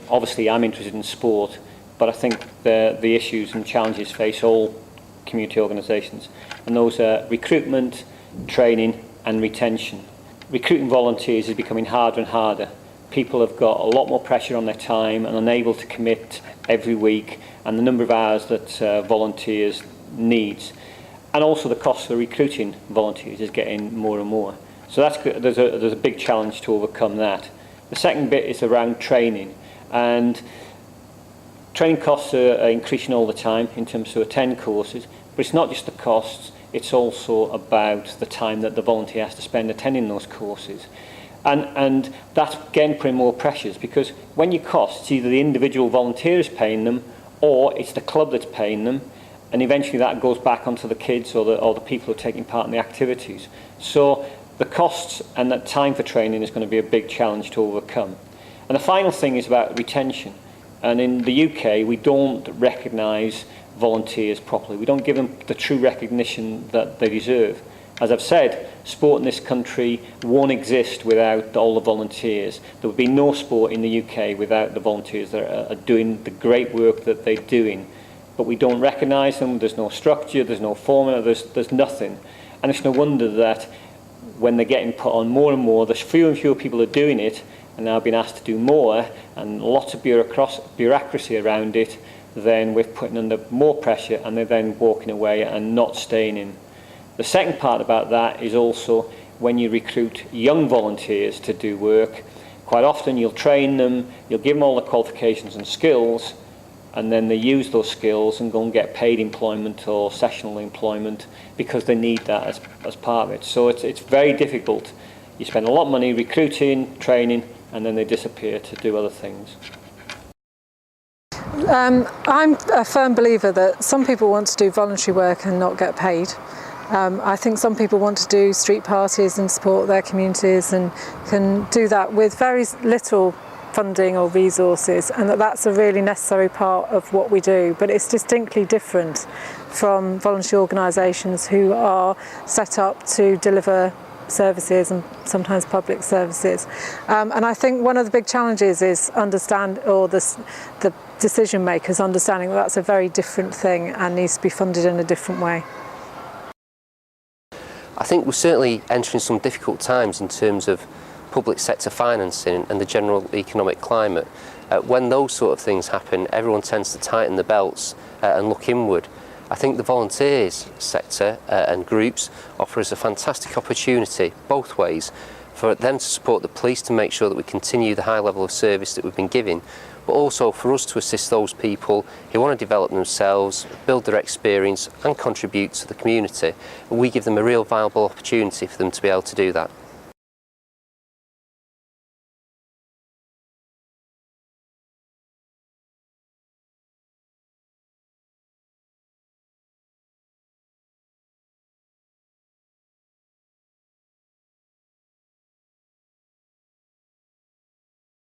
obviously I'm interested in sport, but I think the issues and challenges face all community organisations, and those are recruitment, training and retention. Recruiting volunteers is becoming harder and harder. People have got a lot more pressure on their time and unable to commit every week, and the number of hours that volunteers needs, and also the cost for recruiting volunteers is getting more and more. So there's a big challenge to overcome that. The second bit is around training, and training costs are increasing all the time in terms of attend courses, but it's not just the costs, it's also about the time that the volunteer has to spend attending those courses. And that's again putting more pressures, because when you cost, it's either the individual volunteer is paying them or it's the club that's paying them, and eventually that goes back onto the kids or the people who are taking part in the activities. So the costs and that time for training is going to be a big challenge to overcome. And the final thing is about retention. And in the UK, we don't recognise volunteers properly. We don't give them the true recognition that they deserve. As I've said, sport in this country won't exist without all the volunteers. There would be no sport in the UK without the volunteers that are doing the great work that they're doing. But we don't recognise them, there's no structure, there's no formula, there's nothing. And it's no wonder that when they're getting put on more and more, there's fewer and fewer people are doing it and now being asked to do more, and lots of bureaucracy around it, then we're putting under more pressure and they're then walking away and not staying in. The second part about that is also when you recruit young volunteers to do work, quite often you'll train them, you'll give them all the qualifications and skills, and then they use those skills and go and get paid employment or sessional employment because they need that as part of it. So it's very difficult. You spend a lot of money recruiting, training, and then they disappear to do other things. I'm a firm believer that some people want to do voluntary work and not get paid. I think some people want to do street parties and support their communities and can do that with very little funding or resources, and that's a really necessary part of what we do, but it's distinctly different from voluntary organisations who are set up to deliver services and sometimes public services. And I think one of the big challenges is the decision makers understanding that that's a very different thing and needs to be funded in a different way. I think we're certainly entering some difficult times in terms of public sector financing and the general economic climate. When those sort of things happen, everyone tends to tighten the belts and look inward. I think the volunteers sector and groups offer us a fantastic opportunity, both ways, for them to support the police to make sure that we continue the high level of service that we've been giving, but also for us to assist those people who want to develop themselves, build their experience and contribute to the community. And we give them a real viable opportunity for them to be able to do that.